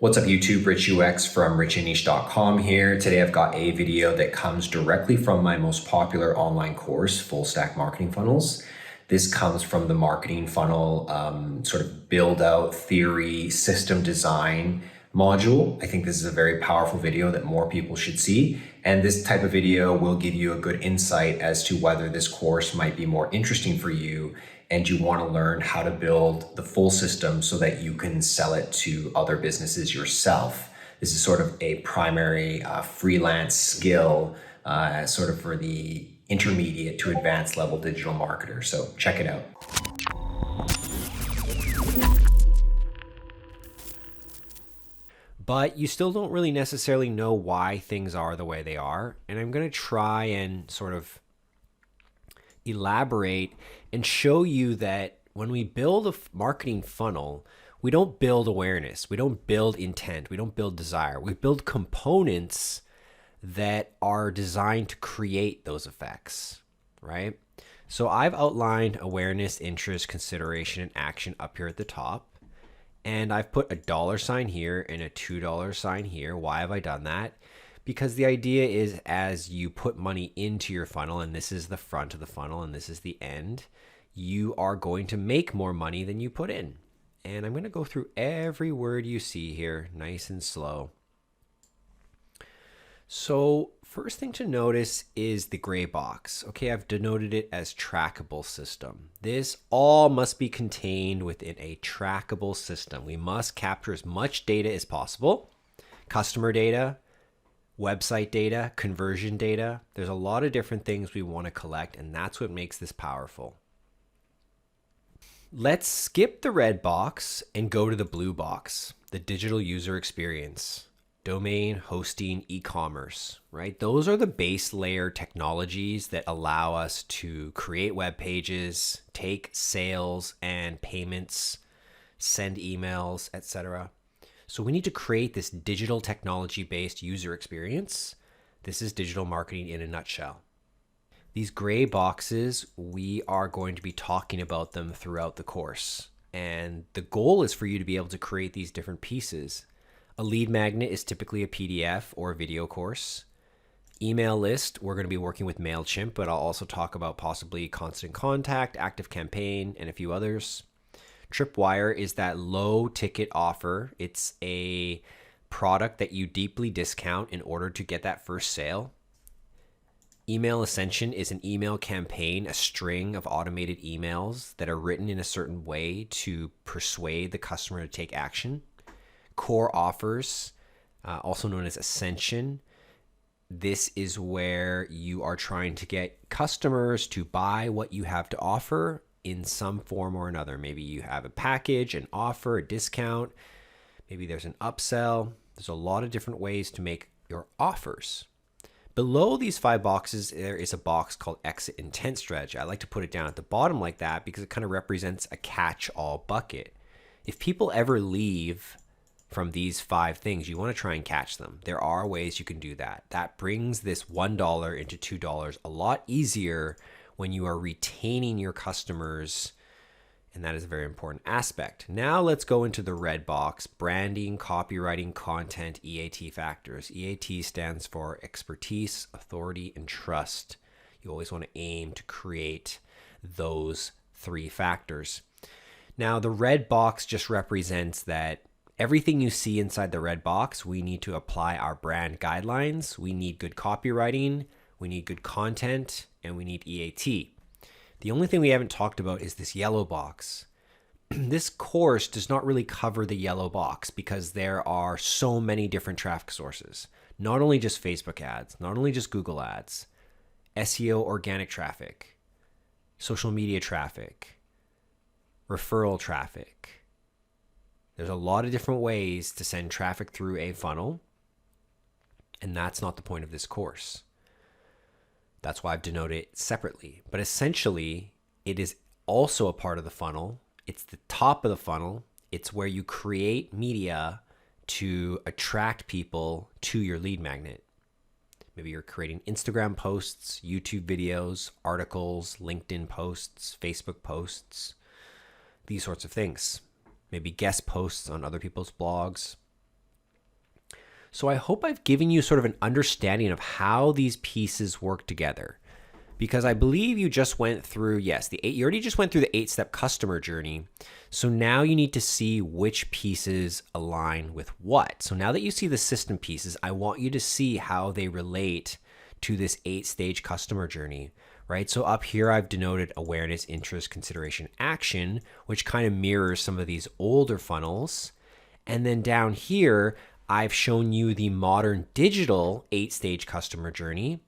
What's up YouTube, Rich UX from Rich+Niche.com here. Today I've got a video that comes directly from my most popular online course, Full Stack Marketing Funnels. This comes from the marketing funnel sort of build out theory system design module. I think this is a very powerful video that more people should see. And this type of video will give you a good insight as to whether this course might be more interesting for you and you want to learn how to build the full system so that you can sell it to other businesses yourself. This is sort of a primary freelance skill, sort of for the intermediate to advanced level digital marketer. So check it out. But you still don't really necessarily know why things are the way they are. And I'm going to try and sort of elaborate and show you that when we build a marketing funnel, we don't build awareness, we don't build intent, we don't build desire. We build components that are designed to create those effects, right? So I've outlined awareness, interest, consideration, and action up here at the top. And I've put a $sign here and a $2 sign here. Why have I done that? Because the idea is as you put money into your funnel, and this is the front of the funnel and this is the end, you are going to make more money than you put in. And I'm going to go through every word you see here, nice and slow. So first thing to notice is the gray box. Okay, I've denoted it as trackable system. This all must be contained within a trackable system. We must capture as much data as possible. Customer data, website data, conversion data. There's a lot of different things we want to collect, and that's what makes this powerful. Let's skip the red box and go to the blue box, the digital user experience. Domain, hosting, e-commerce, right? Those are the base layer technologies that allow us to create web pages, take sales and payments, send emails, etc. So we need to create this digital technology-based user experience. This is digital marketing in a nutshell. These gray boxes, we are going to be talking about them throughout the course. And the goal is for you to be able to create these different pieces. A lead magnet is typically a PDF or a video course. Email list, we're going to be working with MailChimp, but I'll also talk about possibly Constant Contact, Active Campaign, and a few others. Tripwire is that low ticket offer. It's a product that you deeply discount in order to get that first sale. Email Ascension is an email campaign, a string of automated emails that are written in a certain way to persuade the customer to take action. Core offers, also known as Ascension. This is where you are trying to get customers to buy what you have to offer in some form or another. Maybe you have a package, an offer, a discount. Maybe there's an upsell. There's a lot of different ways to make your offers. Below these 5 boxes, there is a box called Exit Intent Strategy. I like to put it down at the bottom like that because it kind of represents a catch-all bucket. If people ever leave from these 5 things, you want to try and catch them. There are ways you can do that. That brings this $1 into $2 a lot easier when you are retaining your customers, and that is a very important aspect. Now let's go into the red box, branding, copywriting, content, EAT factors. EAT stands for expertise, authority, and trust. You always want to aim to create those 3 factors. Now the red box just represents that everything you see inside the red box, we need to apply our brand guidelines. We need good copywriting, we need good content, and we need EAT. The only thing we haven't talked about is this yellow box. This course does not really cover the yellow box because there are so many different traffic sources. Not only just Facebook ads, not only just Google ads, SEO organic traffic, social media traffic, referral traffic. There's a lot of different ways to send traffic through a funnel, and that's not the point of this course. That's why I've denoted it separately. But essentially, it is also a part of the funnel. It's the top of the funnel. It's where you create media to attract people to your lead magnet. Maybe you're creating Instagram posts, YouTube videos, articles, LinkedIn posts, Facebook posts, these sorts of things. Maybe guest posts on other people's blogs. So I hope I've given you sort of an understanding of how these pieces work together. Because I believe you just went through, yes, you already just went through the 8-step customer journey. So now you need to see which pieces align with what. So now that you see the system pieces, I want you to see how they relate to this 8-stage customer journey, right? So up here, I've denoted awareness, interest, consideration, action, which kind of mirrors some of these older funnels. And then down here, I've shown you the modern digital 8-stage customer journey.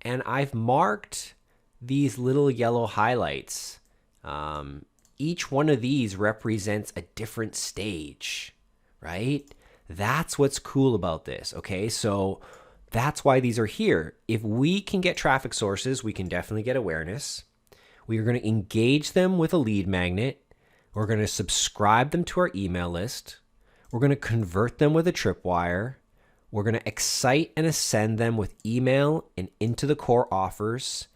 And I've marked these little yellow highlights. Each one of these represents a different stage, right? That's what's cool about this, okay? So that's why these are here. If we can get traffic sources, we can definitely get awareness. We are going to engage them with a lead magnet. We're going to subscribe them to our email list. We're going to convert them with a tripwire. We're going to excite and ascend them with email and into the core offers.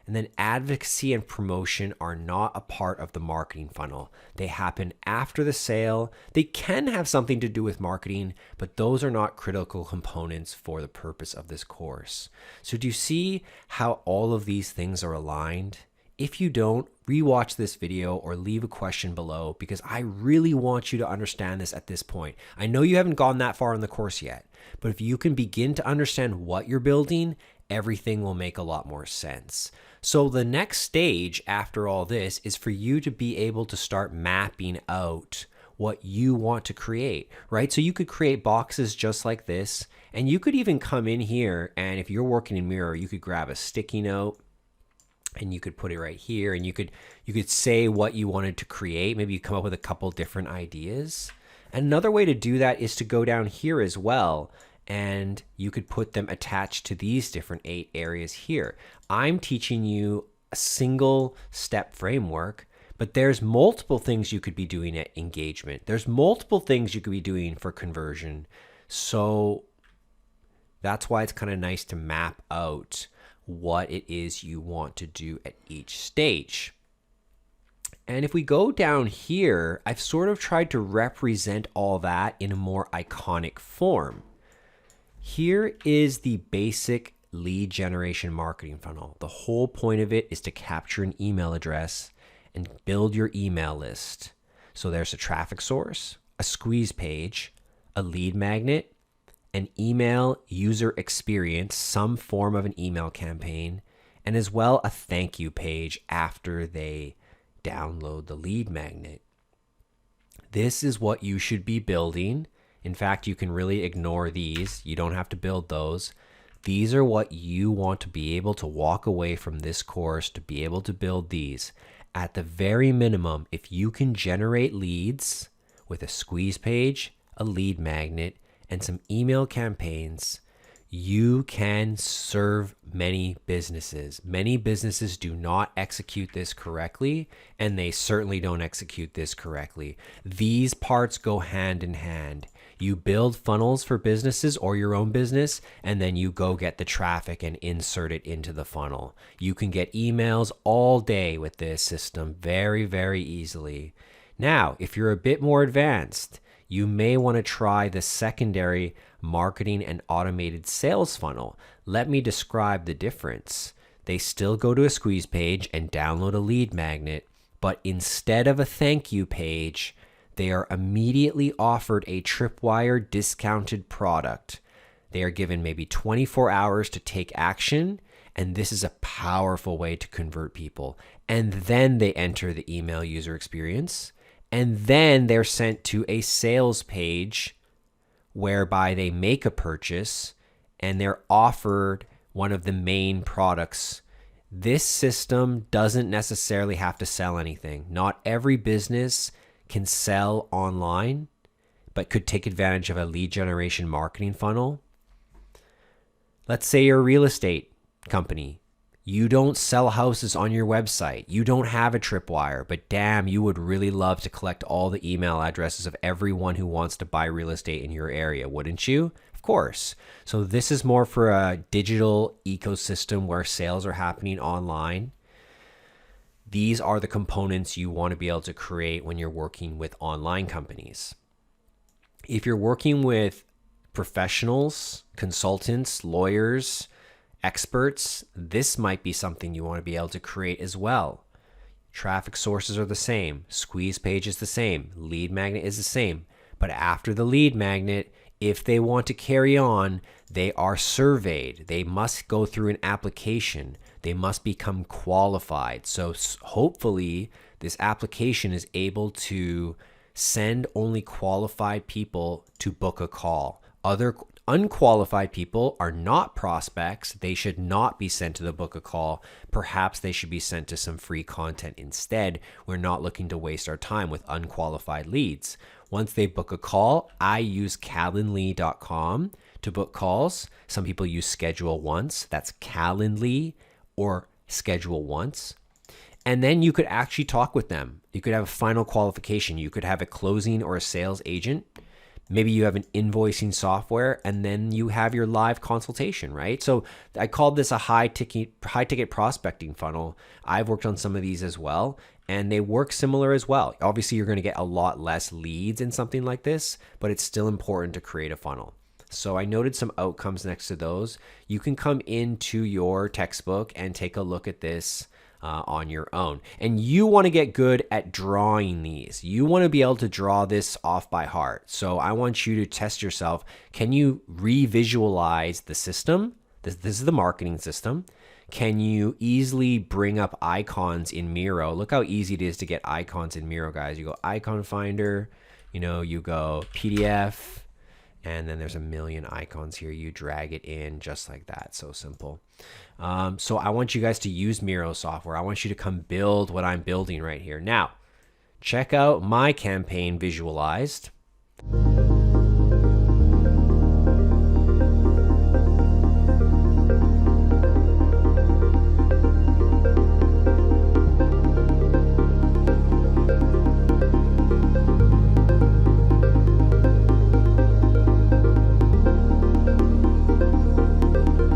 And then advocacy and promotion are not a part of the marketing funnel. They happen after the sale. They can have something to do with marketing, but those are not critical components for the purpose of this course. So do you see how all of these things are aligned? If you don't, rewatch this video or leave a question below, because I really want you to understand this at this point. I know you haven't gone that far in the course yet, but if you can begin to understand what you're building, everything will make a lot more sense. So the next stage after all this is for you to be able to start mapping out what you want to create, right? So you could create boxes just like this, and you could even come in here, and if you're working in Miro, you could grab a sticky note and you could put it right here, and you could say what you wanted to create. Maybe you come up with a couple different ideas. Another way to do that is to go down here as well, and you could put them attached to these different 8 areas here. I'm teaching you a single step framework, but there's multiple things you could be doing at engagement. There's multiple things you could be doing for conversion. So that's why it's kind of nice to map out what it is you want to do at each stage. And if we go down here, I've sort of tried to represent all that in a more iconic form. Here is the basic lead generation marketing funnel. The whole point of it is to capture an email address and build your email list. So there's a traffic source, a squeeze page, a lead magnet, an email user experience, some form of an email campaign, and as well a thank you page after they download the lead magnet. This is what you should be building. In fact, you can really ignore these. You don't have to build those. These are what you want to be able to walk away from this course to be able to build these. At the very minimum, if you can generate leads with a squeeze page, a lead magnet, and some email campaigns, you can serve many businesses. Many businesses do not execute this correctly, and they certainly don't execute this correctly. These parts go hand in hand. You build funnels for businesses or your own business, and then you go get the traffic and insert it into the funnel. You can get emails all day with this system very, very easily. Now, if you're a bit more advanced, you may want to try the secondary marketing and automated sales funnel. Let me describe the difference. They still go to a squeeze page and download a lead magnet, but instead of a thank you page, they are immediately offered a tripwire discounted product. They are given maybe 24 hours to take action, and this is a powerful way to convert people. And then they enter the email user experience, and then they're sent to a sales page whereby they make a purchase and they're offered one of the main products. This system doesn't necessarily have to sell anything. Not every business can sell online, but could take advantage of a lead generation marketing funnel. Let's say you're a real estate company. You don't sell houses on your website. You don't have a tripwire, but damn, you would really love to collect all the email addresses of everyone who wants to buy real estate in your area, wouldn't you? Of course. So this is more for a digital ecosystem where sales are happening online. These are the components you want to be able to create when you're working with online companies. If you're working with professionals, consultants, lawyers, experts, this might be something you want to be able to create as well. Traffic sources are the same. Squeeze page is the same. Lead magnet is the same. But after the lead magnet, if they want to carry on, they are surveyed. They must go through an application. They must become qualified. So hopefully this application is able to send only qualified people to book a call. Other unqualified people are not prospects. They should not be sent to the book a call. Perhaps they should be sent to some free content instead. We're not looking to waste our time with unqualified leads. Once they book a call, I use calendly.com to book calls. Some people use schedule once. That's Calendly or schedule once. And then you could actually talk with them. You could have a final qualification. You could have a closing or a sales agent. Maybe you have an invoicing software, and then you have your live consultation, right? So I called this a high ticket prospecting funnel. I've worked on some of these as well, and they work similar as well. Obviously, you're going to get a lot less leads in something like this, but it's still important to create a funnel. So I noted some outcomes next to those. You can come into your textbook and take a look at this on your own. And you want to get good at drawing these. You want to be able to draw this off by heart. So I want you to test yourself. Can you revisualize the system? This is the marketing system. Can you easily bring up icons in Miro? Look how easy it is to get icons in Miro, guys. You go icon finder, you go PDF, and then there's a million icons here. You drag it in just like that. So simple. So I want you guys to use Miro software. I want you to come build what I'm building right here. Now, check out my campaign visualized.